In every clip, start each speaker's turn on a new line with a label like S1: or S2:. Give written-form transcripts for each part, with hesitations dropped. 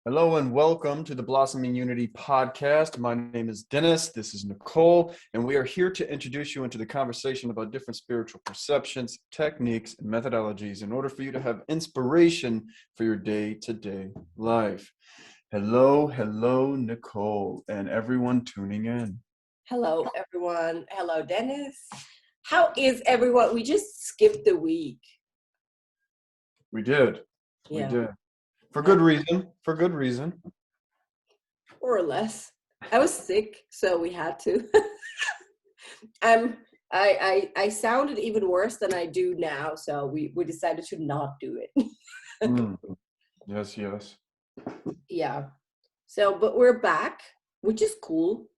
S1: Hello and welcome to the Blossoming Unity podcast. My name is Dennis. This is Nicole, and we are here to introduce you into the conversation about different spiritual perceptions, techniques, and methodologies in order for you to have inspiration for your day-to-day life. Hello, Nicole, and everyone tuning in.
S2: Hello, everyone. Hello, Dennis. How is everyone? We just skipped the week.
S1: We did. For good reason.
S2: More or less. I was sick, so we had to. I sounded even worse than I do now, so we decided to not do it.
S1: Yes.
S2: Yeah. So, but we're back, which is cool.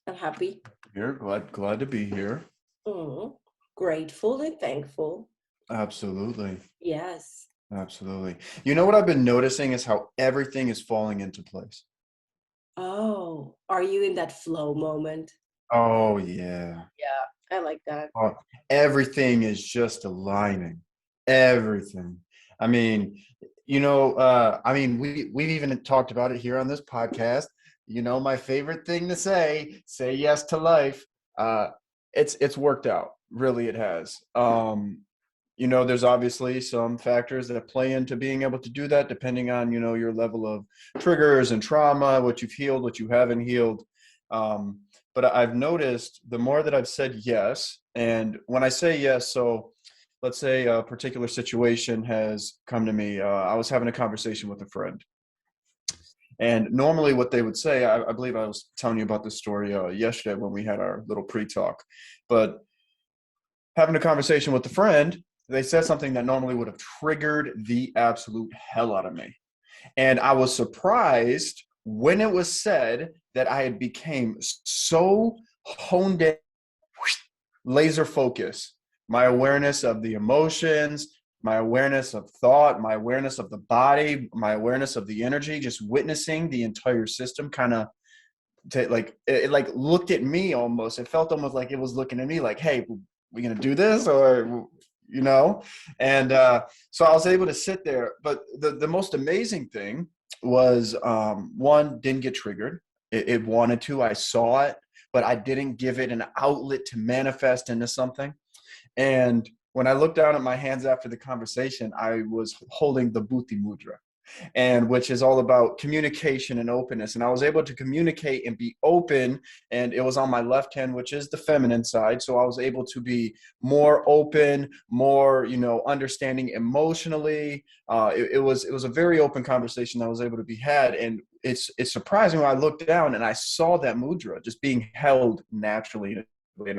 S2: I'm happy.
S1: Here, glad to be here.
S2: Grateful and thankful.
S1: Absolutely.
S2: Yes.
S1: Absolutely. You know what I've been noticing is how everything is falling into place.
S2: Oh, are you in that flow moment?
S1: Oh, yeah.
S2: Yeah, I like that.
S1: Oh, everything is just aligning. Everything. I mean, we've even talked about it here on this podcast. You know, my favorite thing to say yes to life. It's worked out. Really, it has. There's obviously some factors that play into being able to do that, depending on, your level of triggers and trauma, what you've healed, what you haven't healed. But I've noticed the more that I've said yes, and when I say yes, so let's say a particular situation has come to me. I was having a conversation with a friend. And normally what they would say, I believe I was telling you about this story yesterday when we had our little pre-talk, but having a conversation with a friend, they said something that normally would have triggered the absolute hell out of me. And I was surprised when it was said that I had became so honed in, laser focus, my awareness of the emotions, my awareness of thought, my awareness of the body, my awareness of the energy, just witnessing the entire system kind of it like looked at me almost. It felt almost like it was looking at me like, hey, we gonna do this or and so I was able to sit there. But the most amazing thing was one, didn't get triggered. It wanted to. I saw it, but I didn't give it an outlet to manifest into something. And when I looked down at my hands after the conversation, I was holding the Buddhi Mudra, and which is all about communication and openness. And I was able to communicate and be open, and it was on my left hand, which is the feminine side. So I was able to be more open, more, understanding emotionally. It was a very open conversation that was able to be had. And it's surprising when I looked down and I saw that mudra just being held naturally. And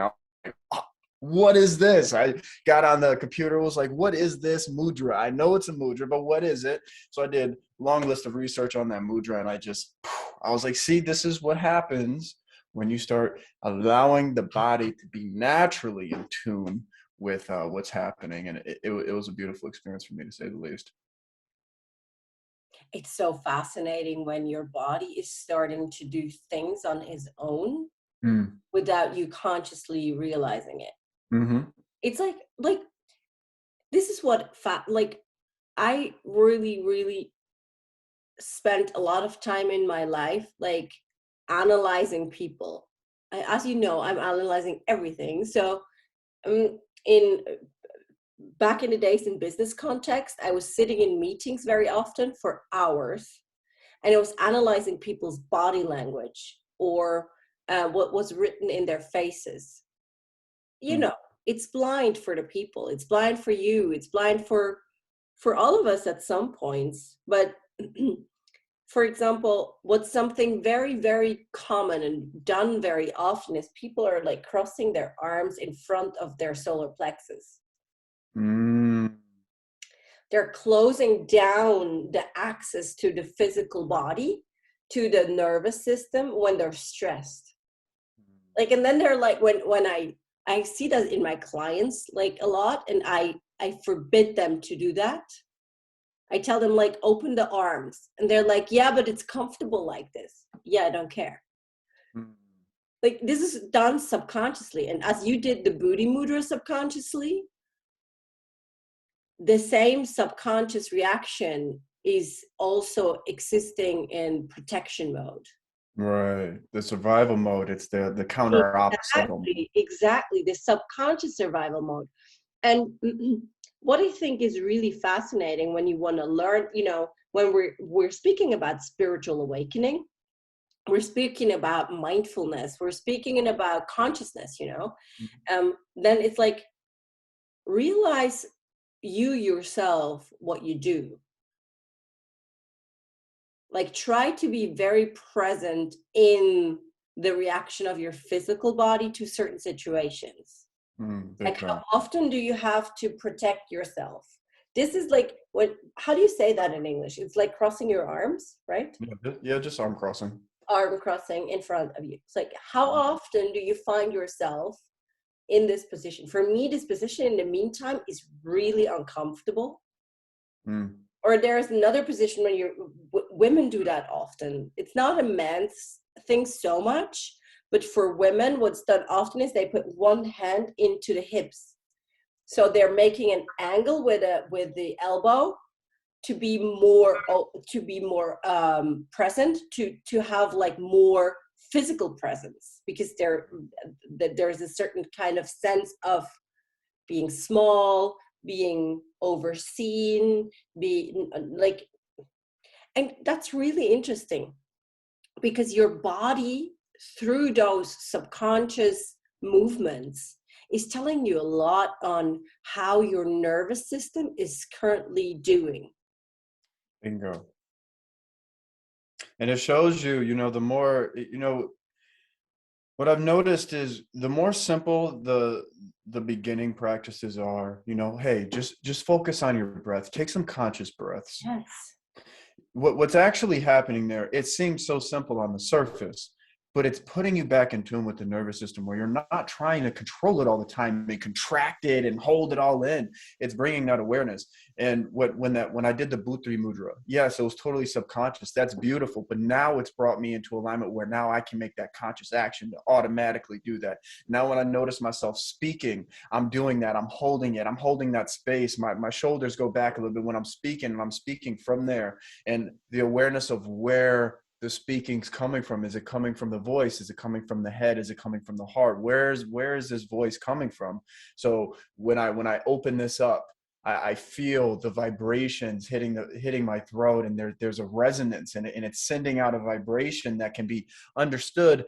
S1: I was like, oh, what is this? I got on the computer, was like, what is this mudra? I know it's a mudra, but what is it? So I did a long list of research on that mudra, and I was like, see, this is what happens when you start allowing the body to be naturally in tune with what's happening. And it was a beautiful experience for me, to say the least.
S2: It's so fascinating when your body is starting to do things on its own without you consciously realizing it.
S1: Mm-hmm.
S2: It's like this is what I really spent a lot of time in my life analyzing people. As you know, I'm analyzing everything. So back in the days in business context, I was sitting in meetings very often for hours, and I was analyzing people's body language or what was written in their faces. It's blind for the people. It's blind for you. It's blind for all of us at some points. But for example, what's something very, very common and done very often is people are like crossing their arms in front of their solar plexus. They're closing down the access to the physical body, to the nervous system when they're stressed. And then they're like, when I see that in my clients a lot, and I forbid them to do that. I tell them open the arms, and they're like, yeah, but it's comfortable like this. Yeah, I don't care. This is done subconsciously, and as you did the Buddhi Mudra subconsciously, the same subconscious reaction is also existing in protection mode.
S1: Right. The survival mode. It's the counter opposite.
S2: Exactly. The subconscious survival mode. And what I think is really fascinating when you want to learn, when we're speaking about spiritual awakening, we're speaking about mindfulness, we're speaking about consciousness, then it's like, realize you yourself what you do. Like, try to be very present in the reaction of your physical body to certain situations. Like, how often do you have to protect yourself? This is like, how do you say that in English? It's like crossing your arms, right?
S1: Yeah, just arm crossing.
S2: Arm crossing in front of you. It's like, how often do you find yourself in this position? For me, this position in the meantime is really uncomfortable. Or there's another position when women do that often. It's not a man's thing so much, but for women, what's done often is they put one hand into the hips. So they're making an angle with the elbow to be more present, to have like more physical presence, because there's a certain kind of sense of being small, being overseen, being like, and that's really interesting, because your body, through those subconscious movements, is telling you a lot on how your nervous system is currently doing.
S1: Bingo. And it shows you, the more, what I've noticed is the more simple the beginning practices are, hey, just focus on your breath. Take some conscious breaths.
S2: Yes.
S1: What's actually happening there, it seems so simple on the surface, but it's putting you back in tune with the nervous system, where you're not trying to control it all the time and contract it and hold it all in. It's bringing that awareness. And when I did the Bhutri Mudra, yes, it was totally subconscious. That's beautiful. But now it's brought me into alignment where now I can make that conscious action to automatically do that. Now, when I notice myself speaking, I'm doing that. I'm holding it. I'm holding that space. My shoulders go back a little bit when I'm speaking, and I'm speaking from there. And the awareness of where the speaking's coming from. Is it coming from the voice? Is it coming from the head? Is it coming from the heart? Where is this voice coming from? So when I open this up, I feel the vibrations hitting my throat, and there's a resonance in it, and it's sending out a vibration that can be understood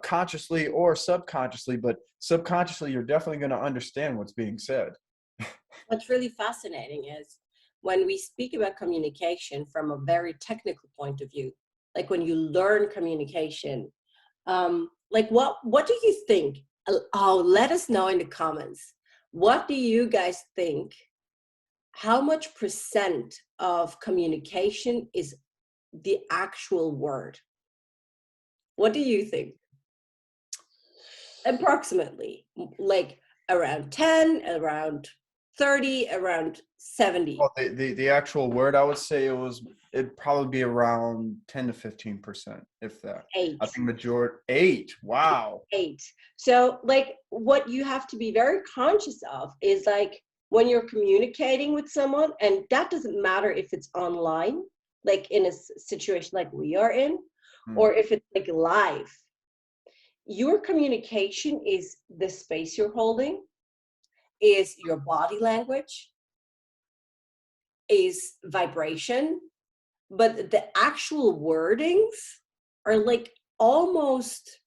S1: consciously or subconsciously. But subconsciously, you're definitely going to understand what's being said.
S2: What's really fascinating is when we speak about communication from a very technical point of view, like when you learn communication, like what do you think? Oh, let us know in the comments. What do you guys think? How much percent of communication is the actual word? What do you think? Approximately, like around 10, around 30, around 70.
S1: Well, the actual word, I would say it'd probably be around 10 to 15%, if that.
S2: 8.
S1: I think majority 8. Wow.
S2: 8. So like, what you have to be very conscious of is like, when you're communicating with someone, and that doesn't matter if it's online, like in a situation like we are in, or if it's like live, your communication is the space you're holding, is your body language, is vibration, but the actual wordings are like almost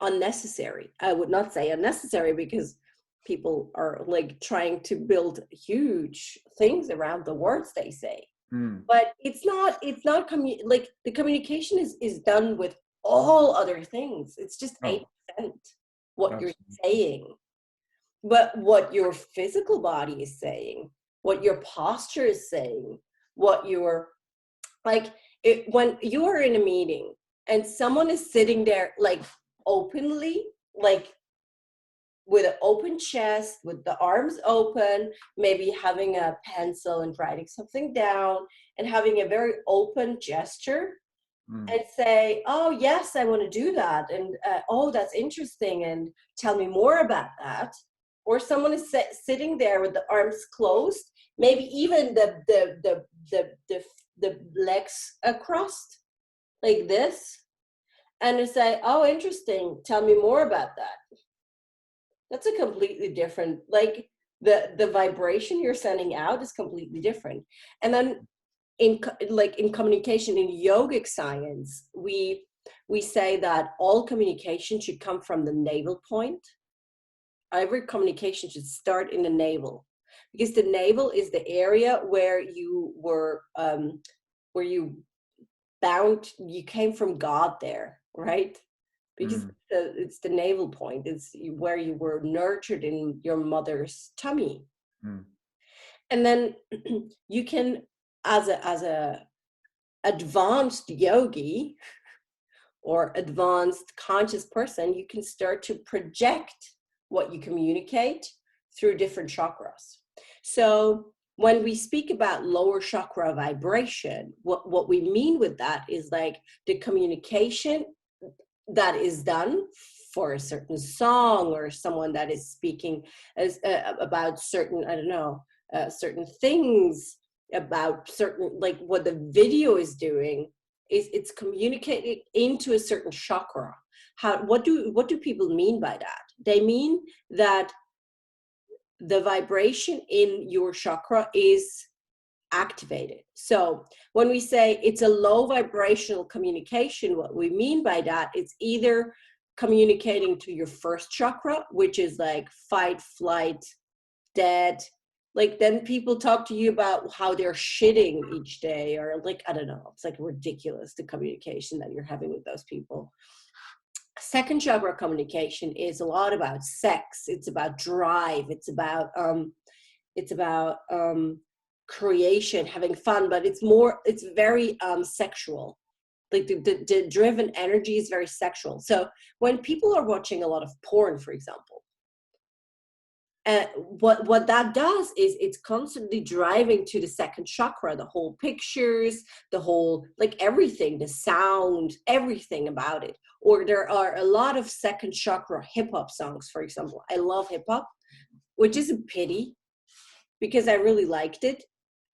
S2: unnecessary. I would not say unnecessary, because people are like trying to build huge things around the words they say. But it's not like the communication is done with all other things. It's just 8% what you're saying. But what your physical body is saying, what your posture is saying, what you're like, when you are in a meeting and someone is sitting there like openly, like with an open chest, with the arms open, maybe having a pencil and writing something down, and having a very open gesture, and say, oh yes, I want to do that, and oh, that's interesting, and tell me more about that. Or someone is sitting there with the arms closed maybe even the legs crossed like this, and to say, oh, interesting, tell me more about that. That's a completely different, like the vibration you're sending out is completely different. And then in communication, in yogic science, we say that all communication should come from the navel point. Every communication should start in the navel, because the navel is the area where you were where you you came from God there, right? Because it's the navel point. It's where you were nurtured in your mother's tummy. And then you can, as a advanced yogi or advanced conscious person, you can start to project what you communicate through different chakras. So when we speak about lower chakra vibration, what we mean with that is like the communication that is done for a certain song, or someone that is speaking as about certain, I don't know, certain things, about certain, like what the video is doing, is it's communicating into a certain chakra. What do people mean by that? They mean that the vibration in your chakra is activated. So when we say it's a low vibrational communication, what we mean by that, it's either communicating to your first chakra, which is like fight, flight, dead. Like then people talk to you about how they're shitting each day, or like, I don't know, it's like ridiculous, the communication that you're having with those people. Second chakra communication is a lot about sex. It's about drive. It's about creation, having fun, but it's very sexual. Like the driven energy is very sexual. So when people are watching a lot of porn, for example, what that does is it's constantly driving to the second chakra, the whole pictures, the whole, like everything, the sound, everything about it. Or there are a lot of second chakra hip hop songs, for example. I love hip hop, which is a pity because I really liked it.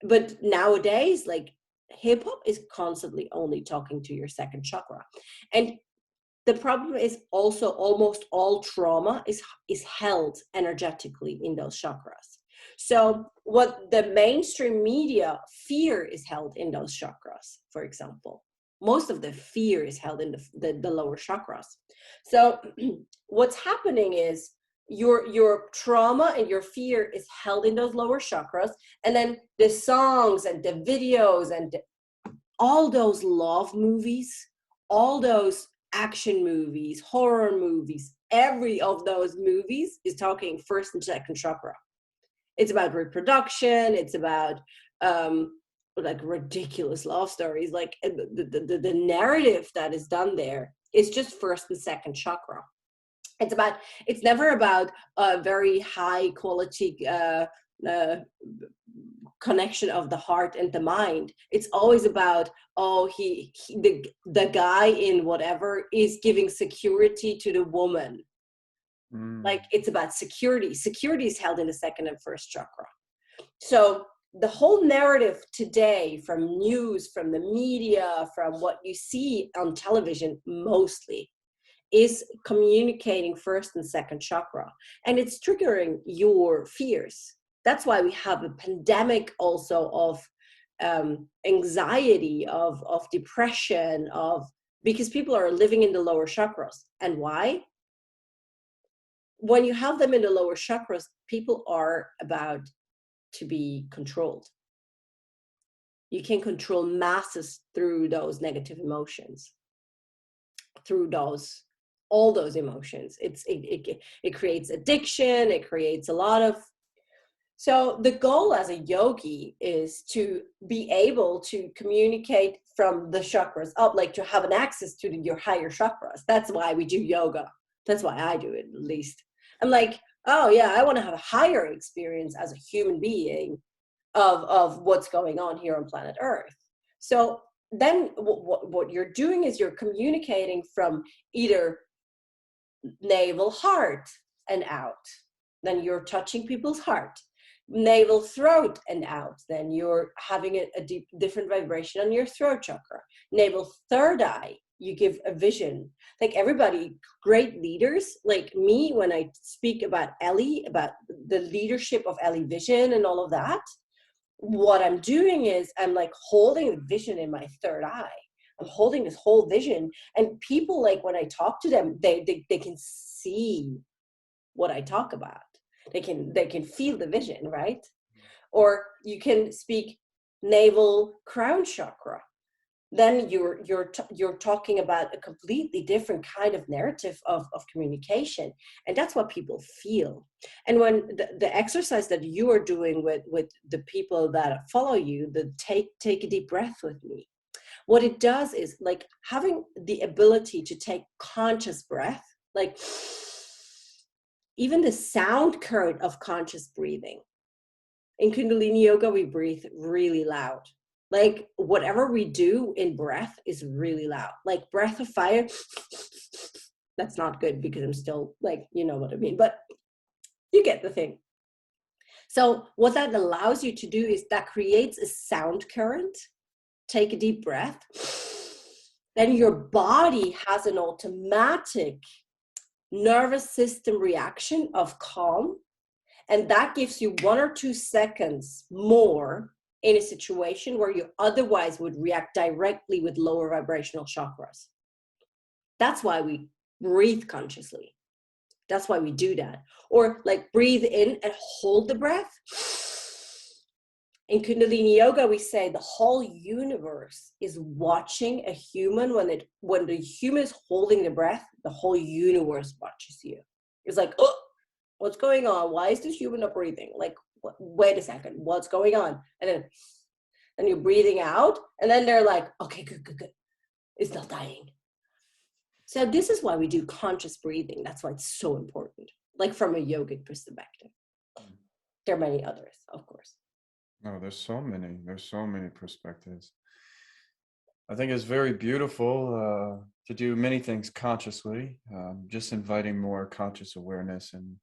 S2: But nowadays, like hip hop is constantly only talking to your second chakra. And the problem is also almost all trauma is held energetically in those chakras. So what the mainstream media, fear is held in those chakras, for example. Most of the fear is held in the lower chakras. So what's happening is your trauma and your fear is held in those lower chakras, and then the songs and the videos and all those love movies, all those action movies, horror movies, every of those movies is talking first and second chakra. It's about reproduction. It's about like ridiculous love stories. Like the narrative that is done there is just first and second chakra. It's never about a very high quality connection of the heart and the mind. It's always about, oh, the guy in whatever is giving security to the woman. Like it's about security. Security is held in the second and first chakra. So the whole narrative today, from news, from the media, from what you see on television mostly, is communicating first and second chakra, and it's triggering your fears. That's why we have a pandemic also of anxiety, of depression, because people are living in the lower chakras. And why? When you have them in the lower chakras, people are about to be controlled. You can control masses through those negative emotions, through all those emotions. It creates addiction. It creates a lot of. So the goal as a yogi is to be able to communicate from the chakras up, like to have an access to your higher chakras. That's why we do yoga. That's why I do it, at least. I'm like, oh yeah, I want to have a higher experience as a human being of what's going on here on planet Earth. So then what you're doing is you're communicating from either navel, heart, and out. Then you're touching people's heart. navel, throat, and out. Then you're having a deep, different vibration on your throat chakra. Navel, third eye, you give a vision. Like everybody, great leaders like me, when I speak about Ellie, about the leadership of Ellie Vision and all of that, what I'm doing is I'm like holding the vision in my third eye. I'm holding this whole vision, and people, like when I talk to them, they can see what I talk about. They can feel the vision, right? Or you can speak navel, crown chakra. Then you're talking about a completely different kind of narrative of communication, and that's what people feel. And when the exercise that you are doing with the people that follow you, the take a deep breath with me, what it does is like having the ability to take conscious breath, like even the sound current of conscious breathing. In Kundalini Yoga, we breathe really loud. Like whatever we do in breath is really loud. Like breath of fire, that's not good because I'm still like, you know what I mean, but you get the thing. So what that allows you to do is that creates a sound current. Take a deep breath. Then your body has an automatic nervous system reaction of calm. And that gives you 1 or 2 seconds more in a situation where you otherwise would react directly with lower vibrational chakras. That's why we breathe consciously. That's why we do that. Or like breathe in and hold the breath. In Kundalini Yoga, we say the whole universe is watching a human. When the human is holding the breath, the whole universe watches you. It's like, oh, what's going on? Why is this human not breathing? Like, wait a second, what's going on? And then you're breathing out, and then they're like, okay, good. It's not dying. So this is why we do conscious breathing. That's why it's so important, like from a yogic perspective. There are many others, of course.
S1: No, there's so many perspectives. I think it's very beautiful to do many things consciously, just inviting more conscious awareness and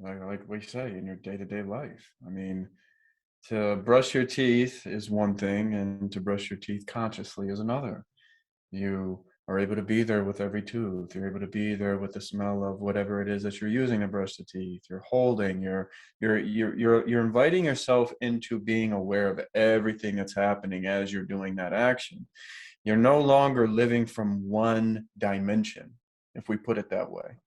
S1: like we say in your day-to-day life. I mean, to brush your teeth is one thing, and to brush your teeth consciously is another. You are able to be there with every tooth. You're able to be there with the smell of whatever it is that you're using to brush the teeth. You're holding. You're inviting yourself into being aware of everything that's happening as you're doing that action. You're no longer living from one dimension, if we put it that way.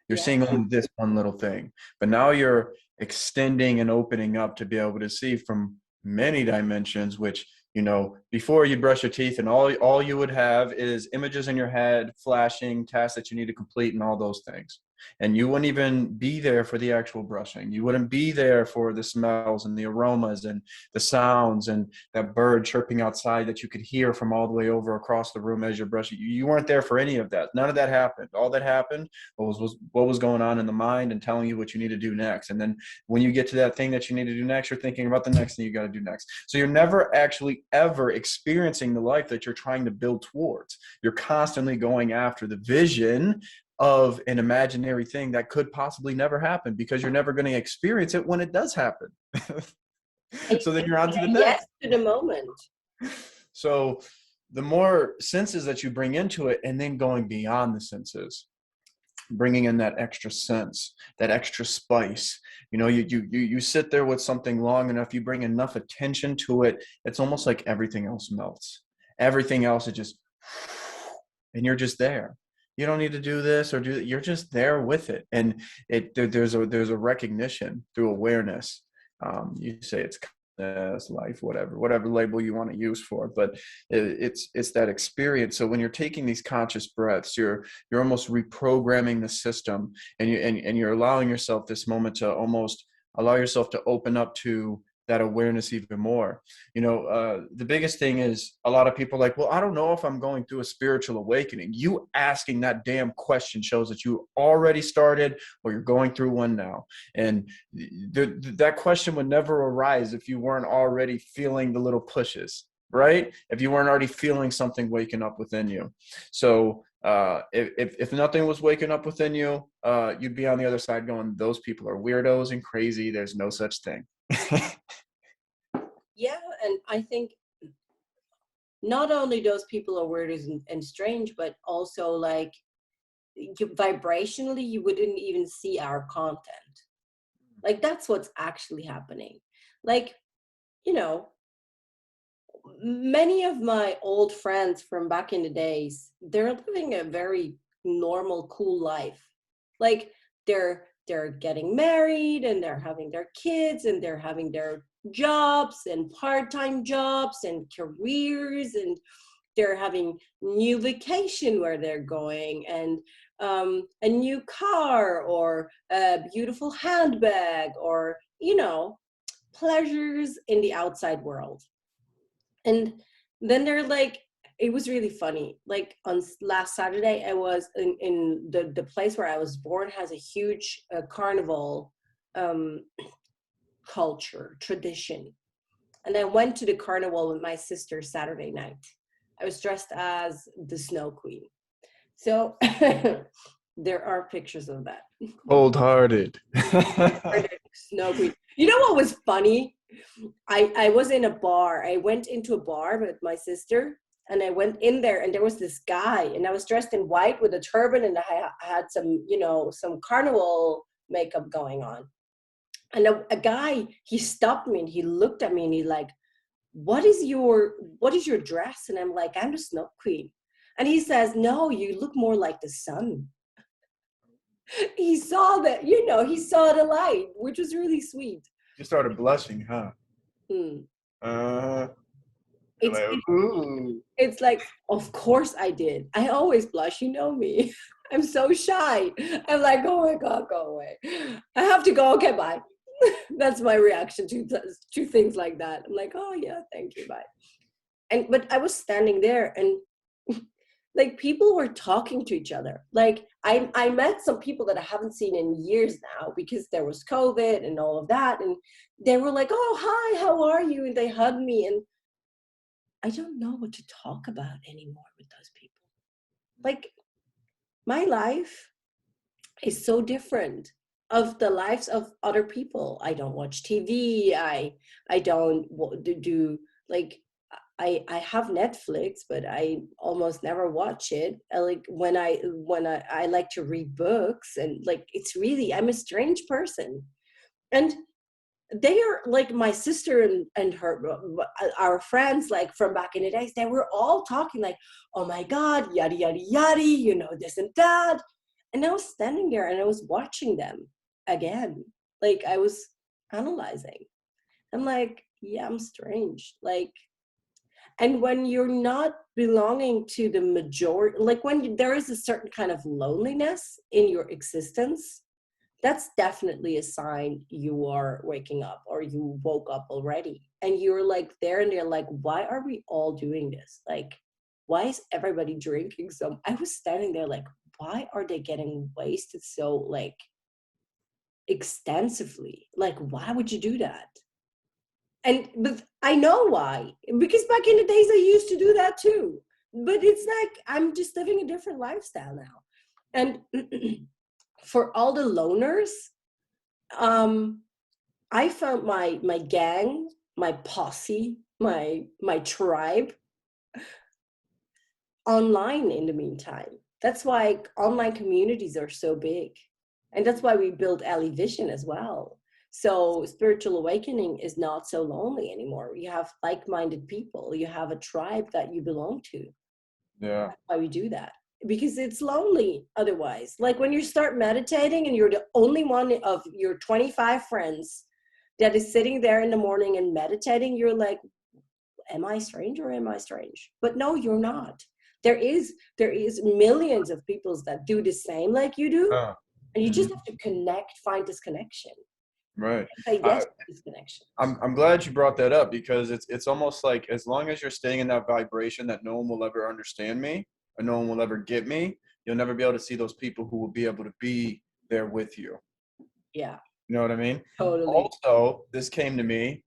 S1: You're seeing only this one little thing, but now you're extending and opening up to be able to see from many dimensions, which, you know, before you brush your teeth and all you would have is images in your head, flashing tasks that you need to complete and all those things. And you wouldn't even be there for the actual brushing. You wouldn't be there for the smells and the aromas and the sounds and that bird chirping outside that you could hear from all the way over across the room as you're brushing. You weren't there for any of that. None of that happened. All that happened was what was going on in the mind and telling you what you need to do next. And then when you get to that thing that you need to do next, you're thinking about the next thing you got to do next. So you're never actually ever experiencing the life that you're trying to build towards. You're constantly going after the vision of an imaginary thing that could possibly never happen because you're never going to experience it when it does happen. So then you're on to the next.
S2: Yes, to the moment.
S1: So the more senses that you bring into it, and then going beyond the senses, bringing in that extra sense, that extra spice. You know, you sit there with something long enough, you bring enough attention to it, it's almost like everything else melts. Everything else is just, and you're just there. You don't need to do this or do that. You're just there with it. And there's a recognition through awareness. You say it's life, whatever label you want to use for it, but it's that experience. So when you're taking these conscious breaths, you're almost reprogramming the system, and you're allowing yourself this moment to almost allow yourself to open up to that awareness even more. You know, the biggest thing is a lot of people are like, well, I don't know if I'm going through a spiritual awakening. You asking that damn question shows that you already started or you're going through one now. And that question would never arise if you weren't already feeling the little pushes, right? If you weren't already feeling something waking up within you. So If nothing was waking up within you, you'd be on the other side going, those people are weirdos and crazy. There's no such thing.
S2: Yeah, and I think not only those people are weird and strange, but also like vibrationally, you wouldn't even see our content. Like that's what's actually happening. Like, you know, many of my old friends from back in the days, they're living a very normal, cool life. Like they're getting married and they're having their kids and they're having their jobs and part-time jobs and careers, and they're having new vacation where they're going, and a new car or a beautiful handbag, or pleasures in the outside world. And then they're like, it was really funny. Like on last Saturday, I was in the place where I was born has a huge carnival um, culture tradition. And I went to the carnival with my sister Saturday night. I was dressed as the Snow Queen. So there are pictures of that.
S1: Cold-hearted.
S2: Snow Queen. You know what was funny? I was in a bar. I went into a bar with my sister, and I went in there, and there was this guy, and I was dressed in white with a turban, and I had some carnival makeup going on. And a guy, he stopped me and he looked at me and he like, what is your dress? And I'm like, I'm the Snow Queen. And he says, no, you look more like the sun. He saw that, he saw the light, which was really sweet.
S1: You started blushing, huh?
S2: Hmm.
S1: Uh,
S2: It's
S1: like, ooh.
S2: it's like, of course I did. I always blush, you know me. I'm so shy. I'm like, oh my God, go away. I have to go. Okay, bye. That's my reaction to things like that. I'm like, oh yeah, thank you, bye. But I was standing there, and like people were talking to each other. Like I met some people that I haven't seen in years now because there was COVID and all of that, and they were like, oh hi, how are you? And they hugged me, and I don't know what to talk about anymore with those people. Like my life is so different of the lives of other people. I don't watch TV. I don't do like I have Netflix, but I almost never watch it. I like when I like to read books, and like it's really, I'm a strange person. And they are like my sister and her, our friends like from back in the days, they were all talking like, oh my God, yada yada yada, this and that. And I was standing there and I was watching them again. Like I was analyzing. I'm like, yeah, I'm strange. Like, and when you're not belonging to the majority, like when there is a certain kind of loneliness in your existence, that's definitely a sign you are waking up or you woke up already. And you're like there and you're like, why are we all doing this? Like, why is everybody drinking so? I was standing there like, why are they getting wasted so like extensively? Like, why would you do that? But I know why, because back in the days I used to do that too. But it's like I'm just living a different lifestyle now. And for all the loners, um, I found my gang, my posse, my tribe online in the meantime. That's why online communities are so big. And that's why we built Ellie Vision as well. So spiritual awakening is not so lonely anymore. You have like-minded people. You have a tribe that you belong to.
S1: Yeah.
S2: That's why we do that. Because it's lonely otherwise. Like when you start meditating and you're the only one of your 25 friends that is sitting there in the morning and meditating, you're like, am I strange or am I strange? But no, you're not. There is millions of people that do the same like you do, and you just have to find this connection.
S1: Right.
S2: Say yes to this connection.
S1: I'm glad you brought that up, because it's almost like as long as you're staying in that vibration that no one will ever understand me or no one will ever get me, you'll never be able to see those people who will be able to be there with you.
S2: Yeah,
S1: You know what I mean?
S2: totally.
S1: Also, this came to me.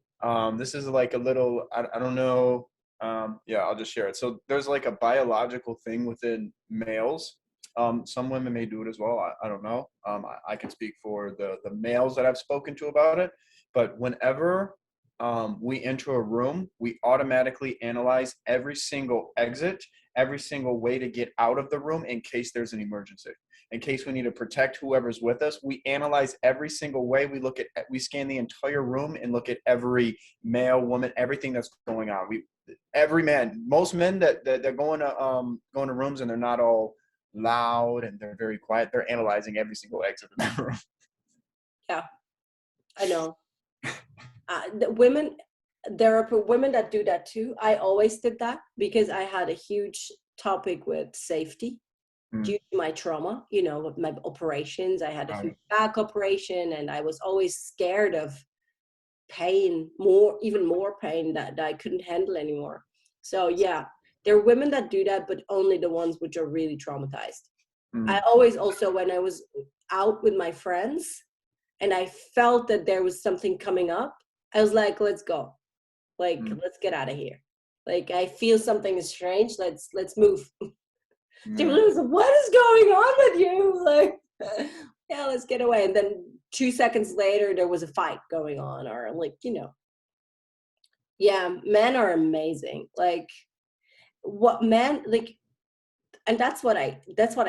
S1: This is like a little, I don't know Yeah, I'll just share it. So there's like a biological thing within males. Some women may do it as well. I don't know. I can speak for the males that I've spoken to about it. But whenever we enter a room, we automatically analyze every single exit, every single way to get out of the room in case there's an emergency. In case we need to protect whoever's with us, we analyze every single way. We scan the entire room and look at every male, woman, everything that's going on. Every man, most men that going to rooms and they're not all loud and they're very quiet, they're analyzing every single exit in the room.
S2: Yeah, I know. The women, there are women that do that too. I always did that because I had a huge topic with safety due to my trauma, with my operations. I had a huge back operation and I was always scared of pain, even more pain that I couldn't handle anymore. So yeah, there are women that do that, but only the ones which are really traumatized. I always also, when I was out with my friends and I felt that there was something coming up, I was like, let's go. Like, let's get out of here. Like, I feel something is strange. Let's move. They were like, what is going on with you? Like, yeah, let's get away. And then 2 seconds later, there was a fight going on, or like, yeah, men are amazing. Like, what men like, and that's what I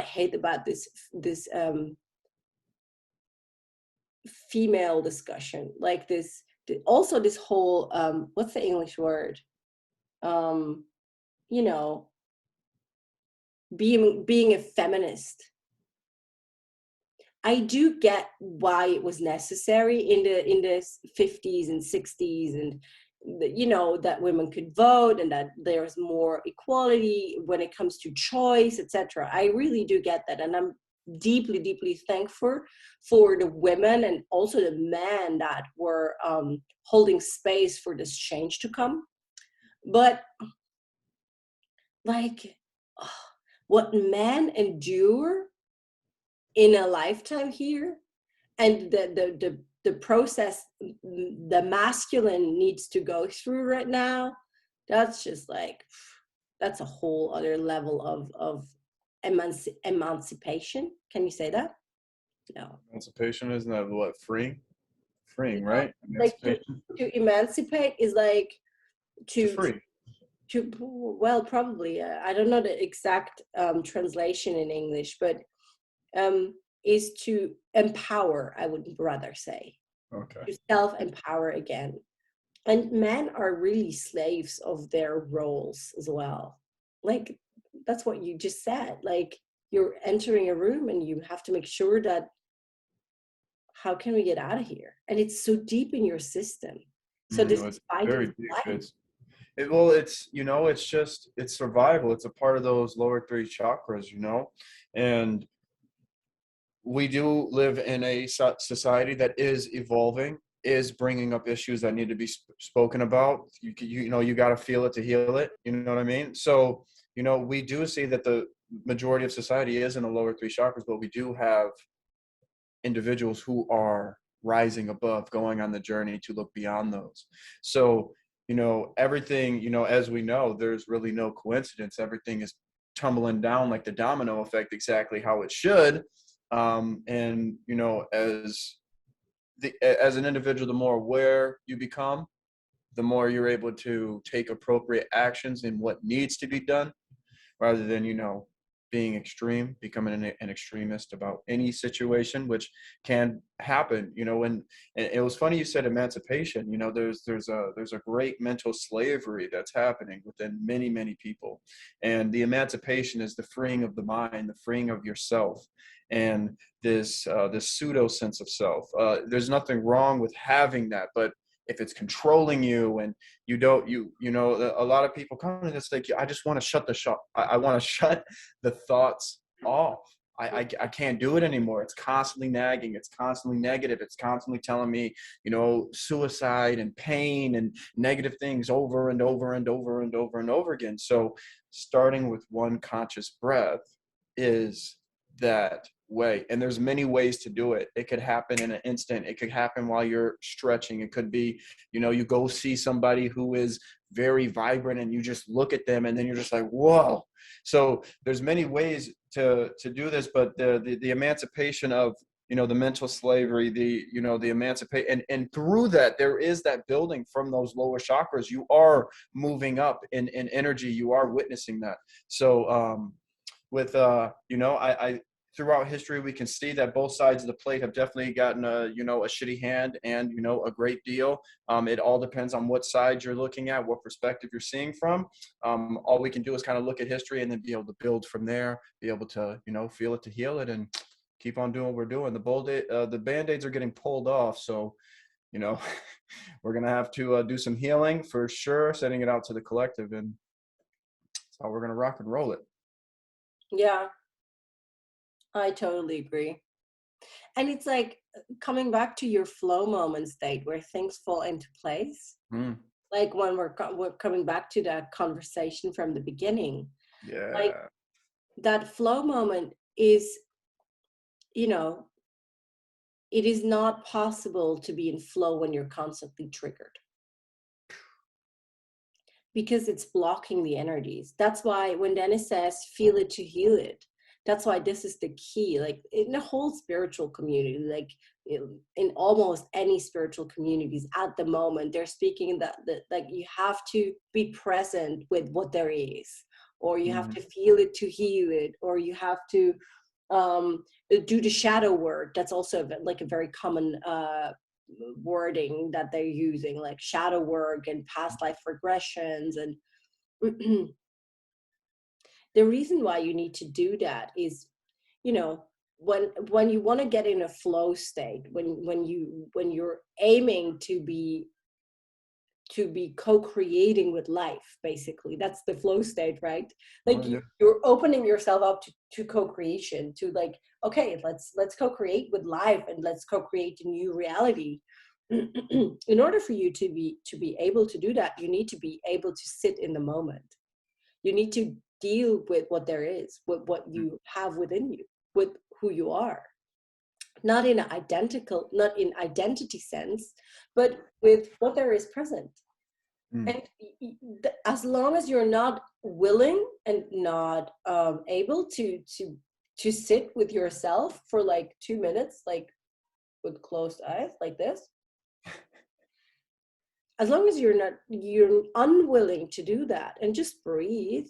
S2: hate about this female discussion. Like also this whole what's the English word? Um, you know, being a feminist. I do get why it was necessary in the 50s and 60s, and that women could vote and that there's more equality when it comes to choice, etc. I really do get that, and I'm deeply, deeply thankful for the women and also the men that were holding space for this change to come. But like, what men endure in a lifetime here, and the process the masculine needs to go through right now, that's just like, that's a whole other level of emancipation. Can you say that? No.
S1: Emancipation, isn't that what, freeing,
S2: No.
S1: right?
S2: Like
S1: Emancipation
S2: to emancipate is like
S1: to
S2: to
S1: free.
S2: well, probably I don't know the exact translation in English, but is to empower, I would rather say,
S1: Okay.
S2: to self-empower again. And men are really slaves of their roles as well. Like, that's what you just said. Like, you're entering a room and you have to make sure that, how can we get out of here? And it's so deep in your system. So this
S1: It's
S2: fight
S1: very
S2: and
S1: deep.
S2: flight.
S1: Well, it's survival. It's a part of those lower three chakras. And we do live in a society that is evolving, is bringing up issues that need to be spoken about. You got to feel it to heal it. You know what I mean? So, we do see that the majority of society is in the lower three chakras, but we do have individuals who are rising above, going on the journey to look beyond those. So, everything, as we know, there's really no coincidence. Everything is tumbling down like the domino effect, exactly how it should. And, as an individual, the more aware you become, the more you're able to take appropriate actions in what needs to be done, rather than, being extreme, becoming an extremist about any situation, which can happen, and it was funny you said emancipation. There's a great mental slavery that's happening within many, many people. And the emancipation is the freeing of the mind, the freeing of yourself, and this pseudo sense of self. There's nothing wrong with having that, but if it's controlling you and a lot of people come and it's like, I just want to shut the shop. I want to shut the thoughts off. I can't do it anymore. It's constantly nagging. It's constantly negative. It's constantly telling me, suicide and pain and negative things over and over and over and over and over again. So starting with one conscious breath is that way. And there's many ways to do it. It could happen in an instant. It could happen while you're stretching. It could be, you go see somebody who is very vibrant, and you just look at them and then you're just like, whoa. So there's many ways to do this, but the emancipation of, the mental slavery, the emancipate, and through that, there is that building from those lower chakras. You are moving up in energy. You are witnessing that. So with I throughout history, we can see that both sides of the plate have definitely gotten a shitty hand and a great deal. It all depends on what side you're looking at, what perspective you're seeing from. All we can do is kind of look at history and then be able to build from there, be able to feel it to heal it, and keep on doing what we're doing. The band-aids are getting pulled off, so we're gonna have to do some healing for sure, sending it out to the collective, and that's how we're gonna rock and roll it.
S2: Yeah, I totally agree. And it's like coming back to your flow moment state where things fall into place. Like when we're coming back to that conversation from the beginning.
S1: Yeah.
S2: Like that flow moment is, it is not possible to be in flow when you're constantly triggered, because it's blocking the energies. That's why when Dennis says feel it to heal it, that's why this is the key. Like in the whole spiritual community, like in almost any spiritual communities at the moment, they're speaking that like you have to be present with what there is, or you have to feel it to heal it, or you have to do the shadow work. That's also like a very common wording that they're using, like shadow work and past life regressions. And the reason why you need to do that is, when you want to get in a flow state, when you're aiming to be co-creating with life, basically that's the flow state, right? Like you're opening yourself up to co-creation, to like, okay, let's co-create with life, and let's co-create a new reality. In order for you to be able to do that, you need to be able to sit in the moment. You need to deal with what there is, with what you have within you, with who you are. Not in identity sense, but with what there is present. And as long as you're not willing and not able to sit with yourself for like 2 minutes, like with closed eyes, like this, as long as you're unwilling to do that and just breathe,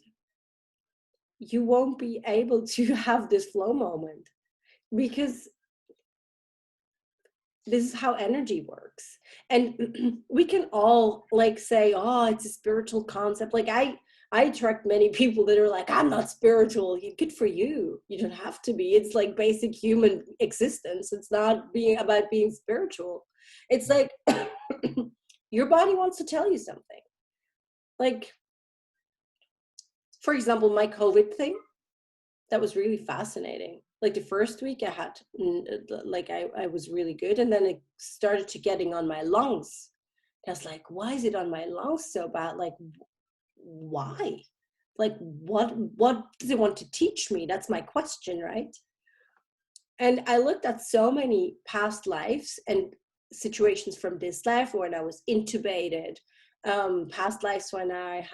S2: you won't be able to have this flow moment, because this is how energy works. And we can all like say, oh, it's a spiritual concept. Like I attract many people that are like, I'm not spiritual. Good for you. You don't have to be. It's like basic human existence. It's not about being spiritual. It's like your body wants to tell you something. Like, for example, my COVID thing, that was really fascinating. Like the first week I had, like I was really good. And then it started to getting on my lungs. I was like, why is it on my lungs so bad? Like, why? Like, what does it want to teach me? That's my question, right? And I looked at so many past lives and situations from this life when I was intubated, past lives when I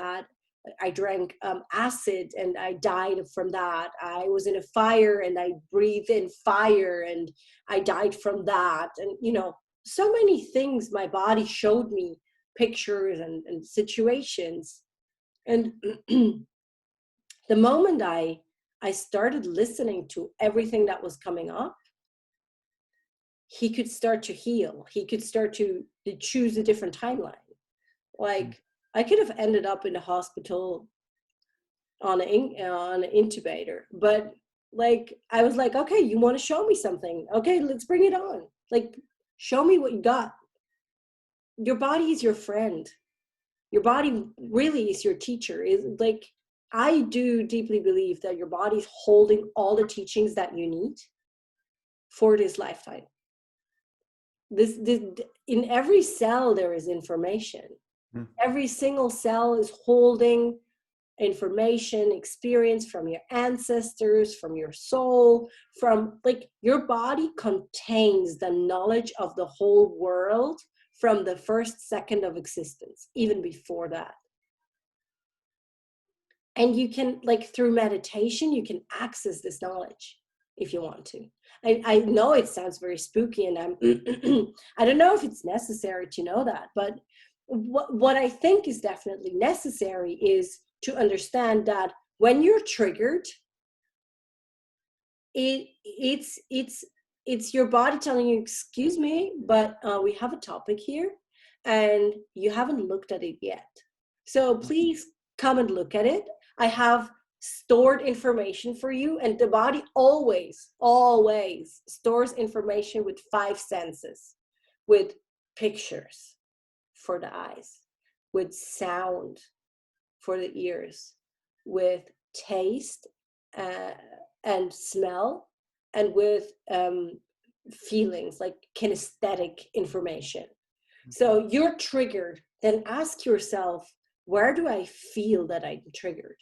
S2: drank acid and I died from that. I was in a fire and I breathed in fire and I died from that. And, so many things my body showed me, pictures and situations. And the moment I started listening to everything that was coming up, he could start to heal. He could start to choose a different timeline. Like, I could have ended up in the hospital on an intubator, but like I was like, okay, you want to show me something? Okay, let's bring it on. Like, show me what you got. Your body is your friend. Your body really is your teacher. Is like, I do deeply believe that your body's holding all the teachings that you need for this lifetime. This in every cell there is information. Every single cell is holding information, experience from your ancestors, from your soul, from like your body contains the knowledge of the whole world from the first second of existence, even before that. And you can, like, through meditation, you can access this knowledge if you want to. I know it sounds very spooky, and I don't know if it's necessary to know that, but what I think is definitely necessary is to understand that when you're triggered, it's your body telling you, excuse me, but we have a topic here and you haven't looked at it yet. So please come and look at it. I have stored information for you, and the body always stores information with 5 senses, with pictures for the eyes, with sound for the ears, with taste and smell, and with feelings, like kinesthetic information. So you're triggered, then ask yourself, where do I feel that I'm triggered?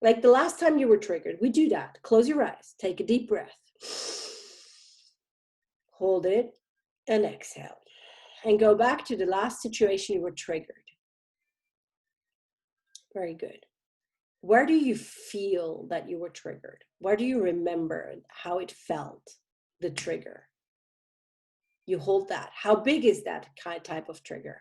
S2: Like the last time you were triggered, we do that. Close your eyes, take a deep breath, hold it, and exhale. And go back to the last situation you were triggered. Very good. Where do you feel that you were triggered? Where do you remember how it felt, the trigger? You hold that. How big is that type of trigger?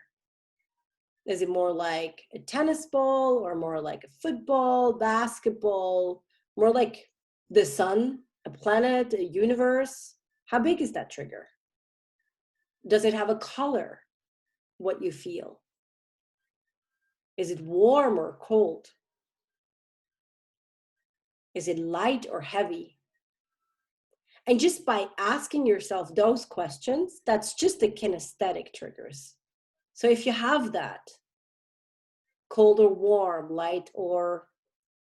S2: Is it more like a tennis ball, or more like a football, basketball, more like the sun, a planet, a universe? How big is that trigger? Does it have a color, what you feel? Is it warm or cold? Is it light or heavy? And just by asking yourself those questions, that's just the kinesthetic triggers. So if you have that, cold or warm, light or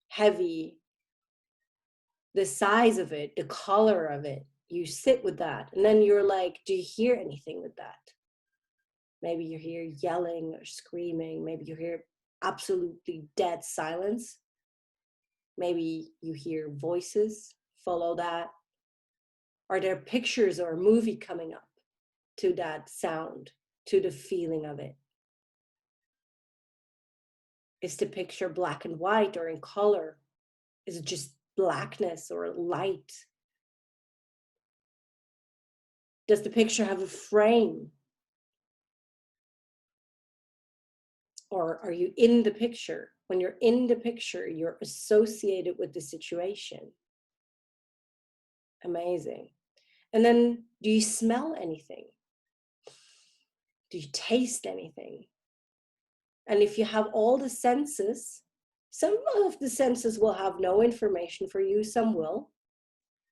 S2: heavy, the size of it, the color of it, you sit with that. And then you're like, do you hear anything with that? Maybe you hear yelling or screaming. Maybe you hear absolutely dead silence. Maybe you hear voices, follow that. Are there pictures or a movie coming up to that sound, to the feeling of it? Is the picture black and white or in color? Is it just blackness or light? Does the picture have a frame? Or are you in the picture? When you're in the picture, you're associated with the situation. Amazing. And then, do you smell anything? Do you taste anything? And if you have all the senses, some of the senses will have no information for you, some will.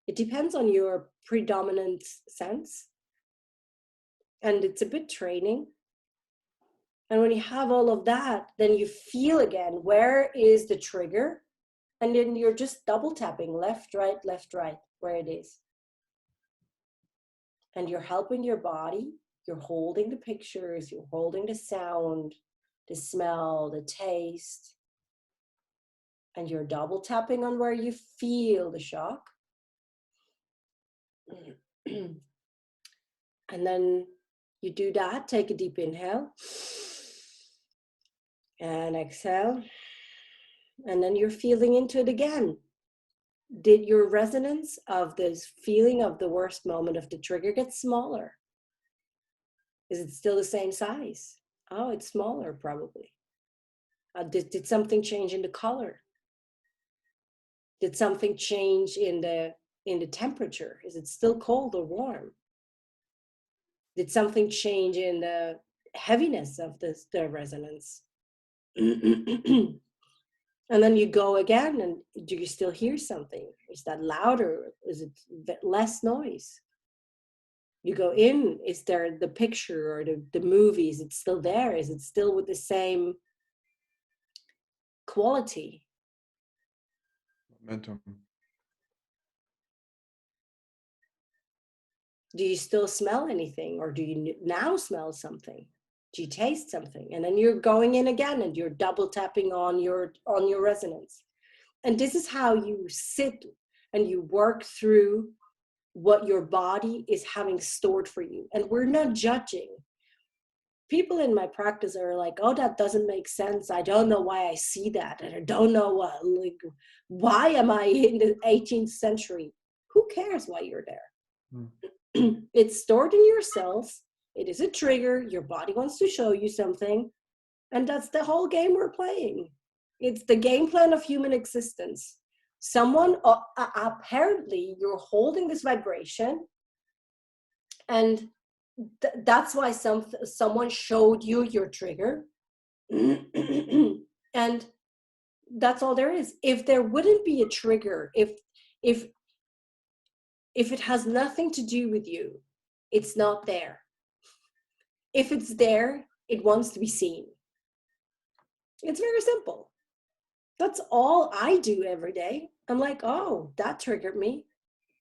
S2: It depends on your predominant sense. And it's a bit training. And when you have all of that, then you feel again, where is the trigger? And then you're just double tapping left, right, where it is. And you're helping your body. You're holding the pictures, you're holding the sound, the smell, the taste. And you're double tapping on where you feel the shock. And then you do that, take a deep inhale. And exhale. And then you're feeling into it again. Did your resonance of this feeling of the worst moment of the trigger get smaller? Is it still the same size? Oh, it's smaller probably. Did something change in the color? Did something change in the temperature? Is it still cold or warm? Did something change in the heaviness of the resonance? And then you go again, and do you still hear something? Is that louder? Is it less noise? You go in, is there the picture or the movie, is it still there? Is it still with the same quality?
S1: Momentum.
S2: Do you still smell anything, or do you now smell something? Do you taste something? And then you're going in again, and you're double tapping on your resonance. And this is how you sit and you work through what your body is having stored for you. And we're not judging. people in my practice are like, oh, that doesn't make sense. I don't know why I see that. And I don't know like, why am I in the 18th century? Who cares why you're there? It's stored in your cells. It is a trigger. Your body wants to show you something. And that's the whole game we're playing. It's the game plan of human existence. Someone, apparently, you're holding this vibration, and that's why someone showed you your trigger. And that's all there is. If there wouldn't be a trigger, if it has nothing to do with you, it's not there. If it's there, it wants to be seen. It's very simple. That's all I do every day. I'm like, oh, that triggered me.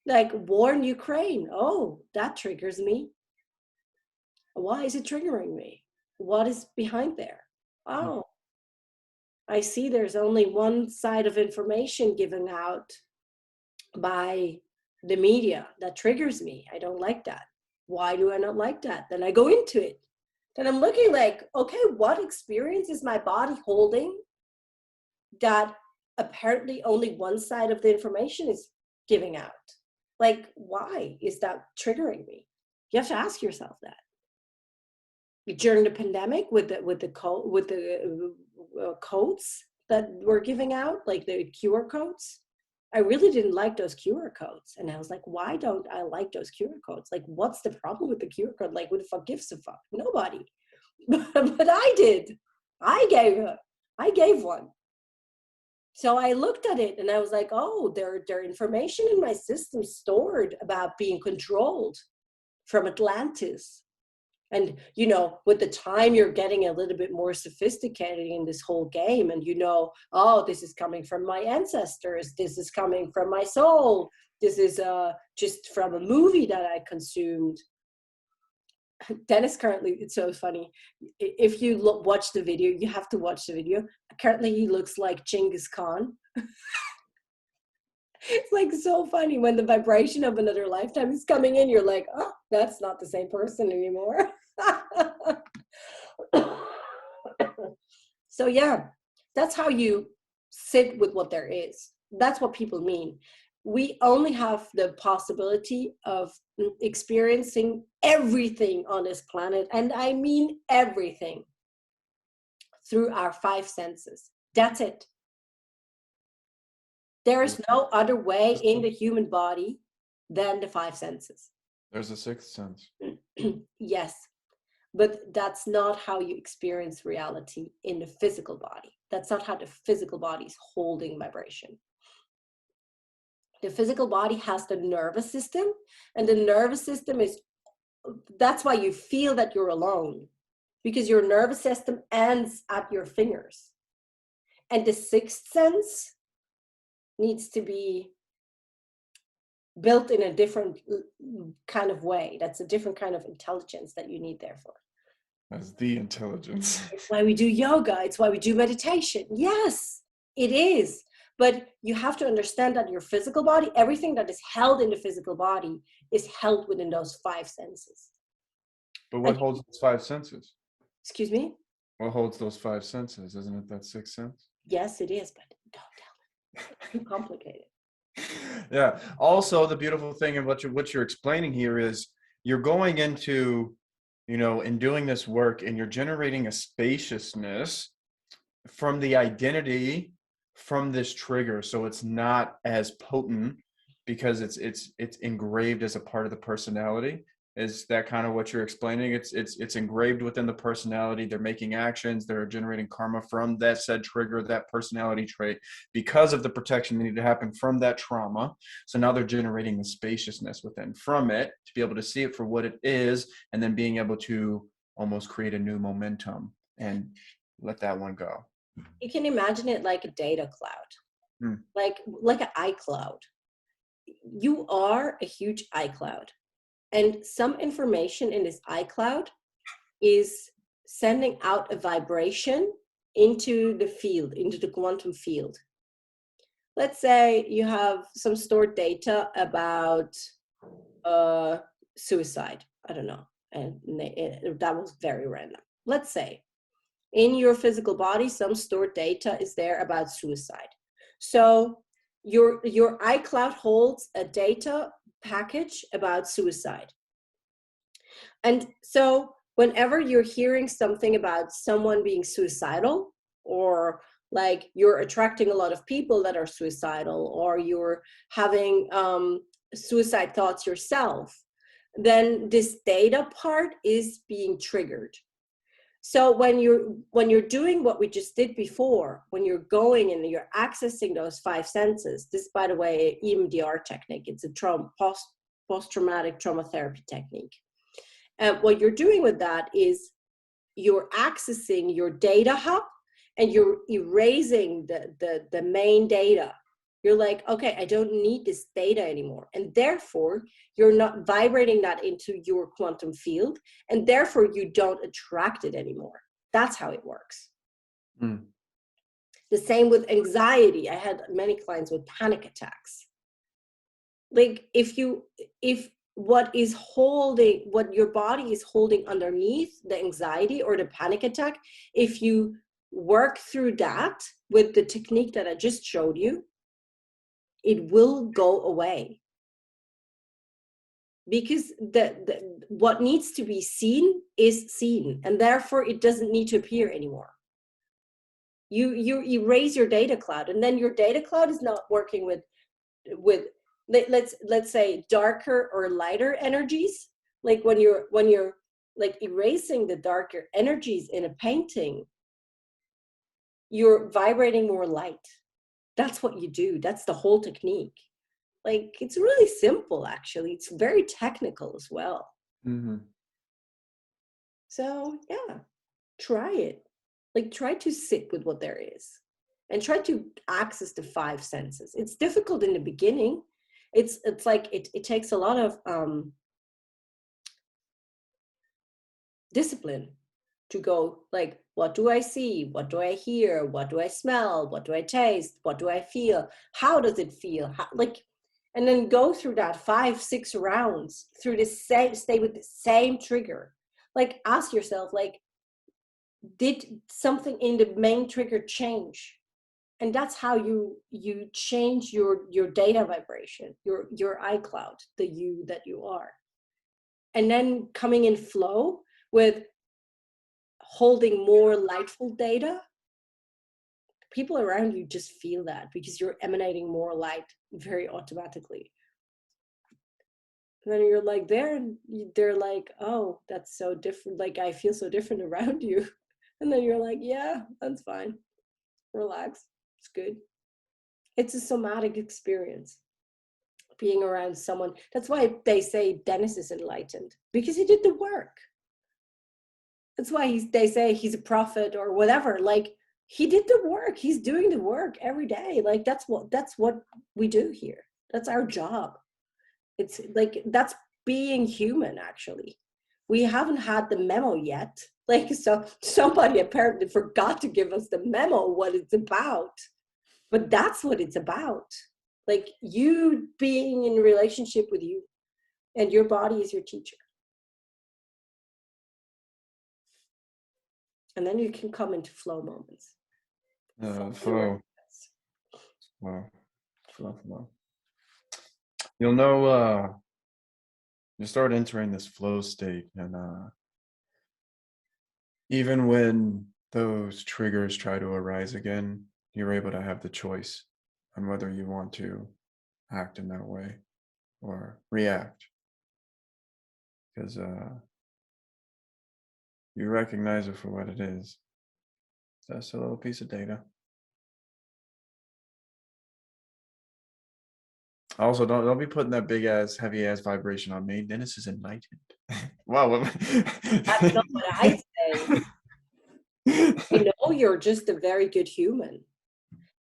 S2: Like war in Ukraine. Oh, that triggers me. Why is it triggering me? What is behind there? Oh, I see there's only one side of information given out by the media that triggers me. I don't like that. Why do I not like that? Then I go into it. Then I'm looking like, okay, what experience is my body holding that apparently only one side of the information is giving out? Like, why is that triggering me? You have to ask yourself that. During the pandemic, with the codes that were giving out, like the QR codes, I really didn't like those QR codes, and I was like, why don't I like those QR codes? Like, what's the problem with the QR code? Like, who the fuck gives a fuck? Nobody. But I did. I gave one. So I looked at it and I was like, oh, there are information in my system stored about being controlled from Atlantis. And, you know, with the time you're getting a little bit more sophisticated in this whole game, and you know, oh, this is coming from my ancestors. This is coming from my soul. This is just from a movie that I consumed. Dennis currently, it's so funny. If you watch the video, you have to watch the video. Currently, he looks like Genghis Khan. It's like so funny when the vibration of another lifetime is coming in. You're like, oh, that's not the same person anymore. So yeah, that's how you sit with what there is. That's what people mean. We only have the possibility of experiencing everything on this planet, and I mean everything, through our five senses. That's it. There is no other way in the human body than the five senses.
S1: There's a sixth sense.
S2: Yes, but that's not how you experience reality in the physical body. That's not how the physical body is holding vibration. The physical body has the nervous system, and the nervous system is, that's why you feel that you're alone, because your nervous system ends at your fingers. And the sixth sense needs to be built in a different kind of way. That's a different kind of intelligence that you need there for.
S1: That's the intelligence.
S2: It's why we do yoga. It's why we do meditation. Yes, it is. But you have to understand that your physical body, everything that is held in the physical body is held within those five senses.
S1: But what holds those five senses?
S2: Excuse me?
S1: What holds those five senses? Isn't it that sixth sense?
S2: Yes, it is, but don't tell them. Too complicated.
S1: Yeah. Also, the beautiful thing of what you're explaining here is you're going into, you know, in doing this work, and you're generating a spaciousness from the identity from this trigger, so it's not as potent because it's engraved as a part of the personality. Is that kind of what you're explaining? It's engraved within the personality. They're making actions. They're generating karma from that said trigger, that personality trait, because of the protection that needed to happen from that trauma. So now they're generating the spaciousness within from it to be able to see it for what it is, and then being able to almost create a new momentum and let that one go.
S2: You can imagine it like a data cloud, like an iCloud. You are a huge iCloud. And some information in this iCloud is sending out a vibration into the field, into the quantum field. Let's say you have some stored data about suicide. I don't know. And that was very random. let's say in your physical body, some stored data is there about suicide. So your iCloud holds a data package about suicide. And so whenever you're hearing something about someone being suicidal, or like you're attracting a lot of people that are suicidal, or you're having suicide thoughts yourself, then this data part is being triggered. So when you're doing what we just did before, when you're going and you're accessing those five senses, this, by the way, EMDR technique, it's a post-traumatic trauma therapy technique. And what you're doing with that is you're accessing your data hub and you're erasing the main data. You're like, okay, I don't need this data anymore. And therefore, you're not vibrating that into your quantum field. And therefore, you don't attract it anymore. That's how it works.
S1: Mm.
S2: The same with anxiety. I had many clients with panic attacks. Like if what your body is holding underneath the anxiety or the panic attack, if you work through that with the technique that I just showed you, it will go away. Because what needs to be seen is seen, and therefore it doesn't need to appear anymore. You erase your data cloud, and then your data cloud is not working with let's say darker or lighter energies. Like when you're like erasing the darker energies in a painting, you're vibrating more light. That's what you do. That's the whole technique. Like, it's really simple, actually. It's very technical as well.
S1: Mm-hmm.
S2: So yeah, try it. Like, try to sit with what there is and try to access the five senses. It's difficult in the beginning. It's like it takes a lot of discipline to go like, what do I see? What do I hear? What do I smell? What do I taste? What do I feel? How does it feel? And then go through that 5-6 rounds through the same, stay with the same trigger. Like, ask yourself, like, did something in the main trigger change? And that's how you change your data vibration, your iCloud, the you that you are. And then coming in flow with holding more lightful data, people around you just feel that because you're emanating more light very automatically. And then you're like they're like, oh, that's so different. Like, I feel so different around you. And then you're like, yeah, that's fine. Relax. It's good. It's a somatic experience being around someone. That's why they say Dennis is enlightened, because he did the work. That's why they say he's a prophet or whatever. Like, he did the work. He's doing the work every day. Like, that's what we do here. That's our job. It's like, that's being human, actually. We haven't had the memo yet. Like, so somebody apparently forgot to give us the memo what it's about. But that's what it's about. Like, you being in relationship with you, and your body is your teacher. And then you can come into flow moments.
S1: Flow. You'll know, you start entering this flow state, and even when those triggers try to arise again, you're able to have the choice on whether you want to act in that way or react, because you recognize it for what it is. That's a little piece of data. Also, don't be putting that big ass, heavy ass vibration on me. Dennis is enlightened. Wow.
S2: That's not what I say. You know, you're just a very good human.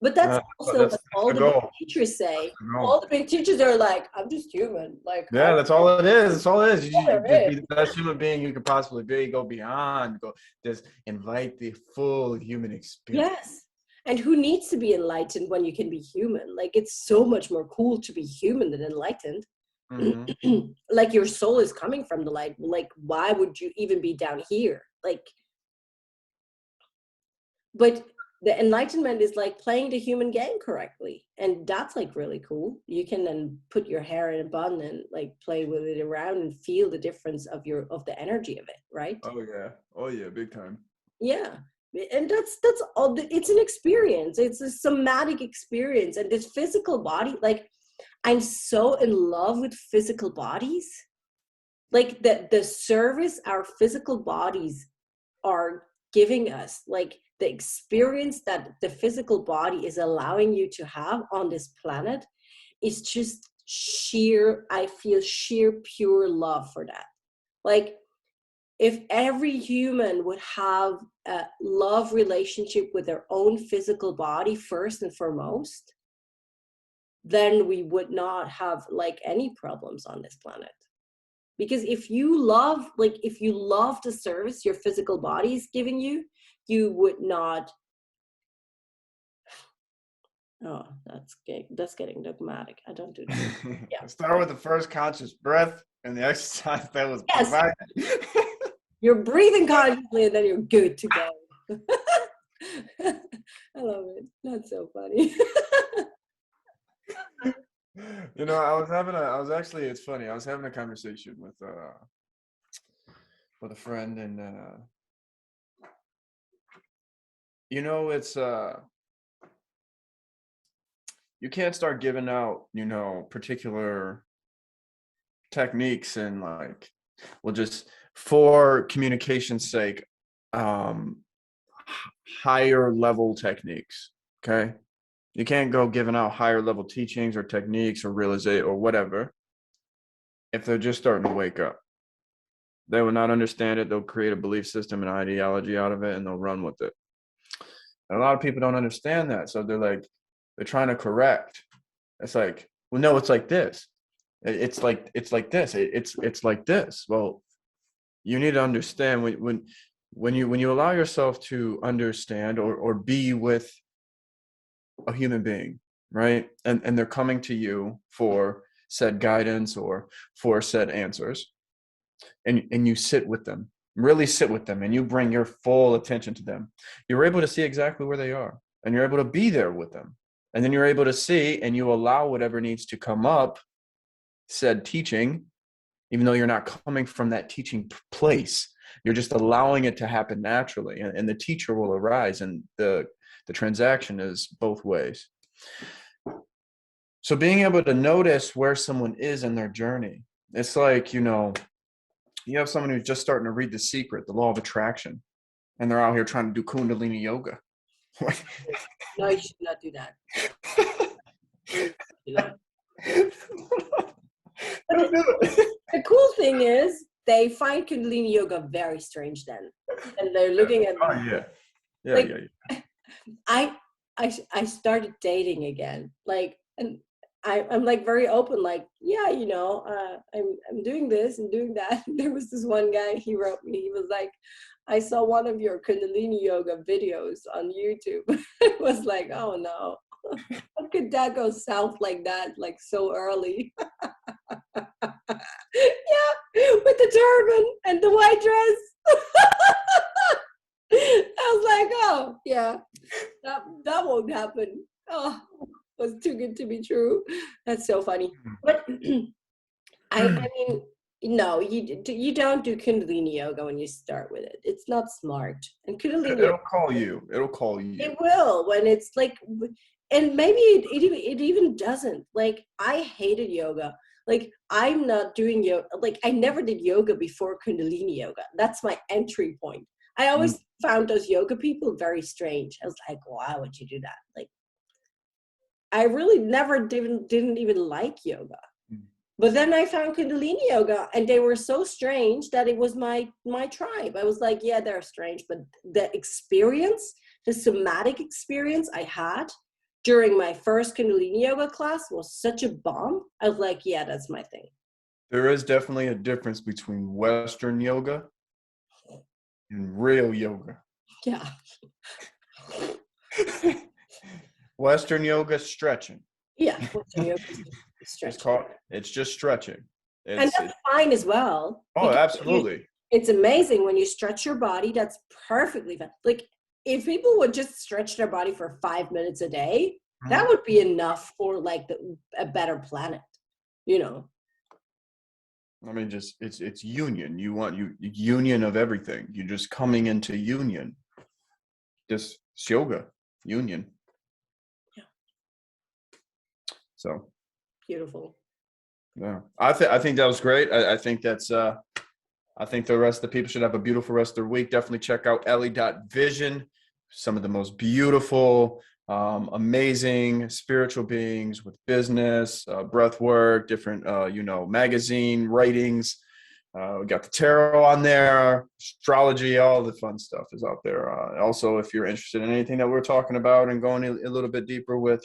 S2: But that's also what all the big teachers say. All the big teachers are like, I'm just human. Like,
S1: yeah, that's all it is. That's all it is. You just be the best human being you could possibly be. Go beyond. Go just invite the full human experience.
S2: Yes. And who needs to be enlightened when you can be human? Like, it's so much more cool to be human than enlightened. Mm-hmm. Like, your soul is coming from the light. Like, why would you even be down here? Like, but the enlightenment is like playing the human game correctly, and that's like really cool. You can then put your hair in a bun and like play with it around and feel the difference of the energy of it, right?
S1: Oh yeah, big time.
S2: Yeah. And that's all. It's an experience. It's a somatic experience. And this physical body, like, I'm so in love with physical bodies. Like the service our physical bodies are giving us, like the experience that the physical body is allowing you to have on this planet, is just sheer, I feel sheer pure love for that. Like, if every human would have a love relationship with their own physical body first and foremost, then we would not have like any problems on this planet. Because if you love, like if you love the service your physical body is giving you, you would not. Oh, that's getting dogmatic. I don't do that. Yeah.
S1: Start with the first conscious breath and the exercise that was
S2: Yes.
S1: provided.
S2: You're breathing consciously and then you're good to go. I love it. That's so funny.
S1: You know, it's funny. I was having a conversation with a friend, and you know, it's you can't start giving out, you know, particular techniques and like, well, just for communication's sake, um higher level techniques. Okay. You can't go giving out higher level teachings or techniques or realization or whatever if they're just starting to wake up. They will not understand it. They'll create a belief system and ideology out of it, and they'll run with it. And a lot of people don't understand that. So they're trying to correct. It's like, well, no, it's like this. It's like this. It's like this. Well, you need to understand when you allow yourself to understand or be with a human being, right? And they're coming to you for said guidance or for said answers, and you sit with them, really sit with them, and you bring your full attention to them. You're able to see exactly where they are, and you're able to be there with them. And then you're able to see, and you allow whatever needs to come up, said teaching, even though you're not coming from that teaching place. You're just allowing it to happen naturally, and the teacher will arise, and the transaction is both ways. So being able to notice where someone is in their journey, it's like, you know, you have someone who's just starting to read The Secret, the law of attraction, and they're out here trying to do Kundalini yoga.
S2: No, you should not do that. The cool thing is they find Kundalini yoga very strange then, and they're looking at.
S1: Oh yeah, yeah,
S2: like,
S1: yeah.
S2: I started dating again, like, and I'm like very open, like, yeah, you know, I'm doing this and doing that. There was this one guy, he wrote me, he was like, I saw one of your Kundalini yoga videos on YouTube. It was like, oh no, how could that go south like that, like so early? Yeah, with the turban and the white dress. I was like, oh yeah, that won't happen. Oh, it was too good to be true. That's so funny. But I mean, no, you don't do Kundalini yoga when you start with it. It's not smart. And Kundalini
S1: It'll call you. It'll call you.
S2: it will when it's like, and maybe it even doesn't. Like, I hated yoga. Like, I'm not doing yoga. Like, I never did yoga before Kundalini yoga. That's my entry point. I always found those yoga people very strange. I was like, why would you do that? Like, I really never didn't even like yoga. But then I found Kundalini yoga, and they were so strange that it was my tribe. I was like, yeah, they're strange, but the experience, the somatic experience I had during my first Kundalini yoga class was such a bomb. I was like, yeah, that's my thing.
S1: There is definitely a difference between Western yoga and real yoga.
S2: Yeah.
S1: Western yoga, stretching.
S2: Yeah. Western yoga is stretching.
S1: It's just stretching.
S2: And that's fine as well.
S1: Oh, absolutely.
S2: It's amazing when you stretch your body. That's perfectly fine. Like, if people would just stretch their body for 5 minutes a day, that
S1: Mhm.
S2: would be enough for like a better planet, you know.
S1: I mean, just it's union. You want union of everything. You're just coming into union. Just it's yoga union.
S2: Yeah.
S1: So
S2: Beautiful.
S1: yeah, I think that was great. I think that's I think the rest of the people should have a beautiful rest of their week. Definitely check out Ellie.vision. Some of the most beautiful, amazing spiritual beings with business, breath work, different, magazine writings. We got the tarot on there, astrology, all the fun stuff is out there. Also, if you're interested in anything that we're talking about and going a little bit deeper with,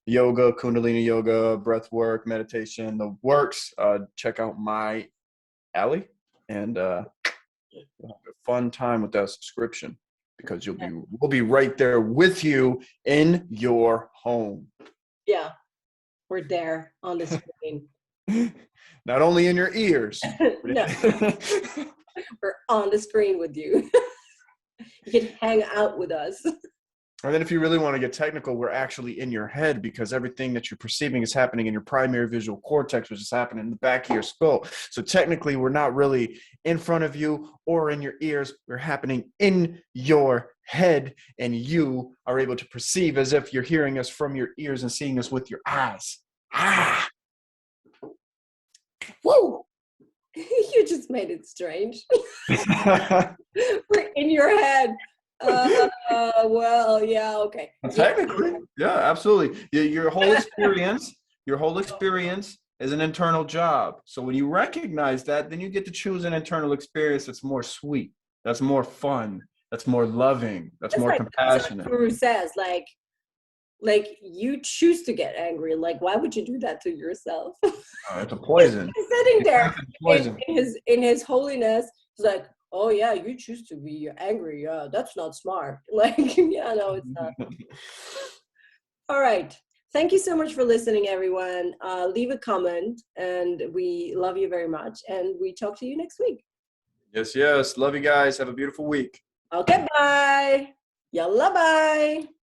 S1: yoga, Kundalini yoga, breath work, meditation, the works, check out my alley and you'll have a fun time with that subscription because we'll be right there with you in your home.
S2: Yeah, we're there on the screen.
S1: Not only in your ears.
S2: No, we're on the screen with you. You can hang out with us.
S1: And then if you really want to get technical, we're actually in your head because everything that you're perceiving is happening in your primary visual cortex, which is happening in the back of your skull. So technically, we're not really in front of you or in your ears. We're happening in your head, and you are able to perceive as if you're hearing us from your ears and seeing us with your eyes. Ah!
S2: Whoa! You just made it strange. We're in your head. Well, yeah, okay.
S1: Technically, yeah, absolutely. Your whole experience is an internal job. So when you recognize that, then you get to choose an internal experience that's more sweet, that's more fun, that's more loving, that's more
S2: Like
S1: compassionate.
S2: Guru says, like you choose to get angry. Like, why would you do that to yourself?
S1: It's a poison.
S2: He's sitting there
S1: Poison.
S2: in his holiness. He's like, oh yeah, you choose to be angry. Yeah, that's not smart. Like, yeah, no, it's not. All right. Thank you so much for listening, everyone. Leave a comment, and we love you very much. And we talk to you next week.
S1: Yes, yes. Love you guys. Have a beautiful week.
S2: Okay, bye. Yalla, bye.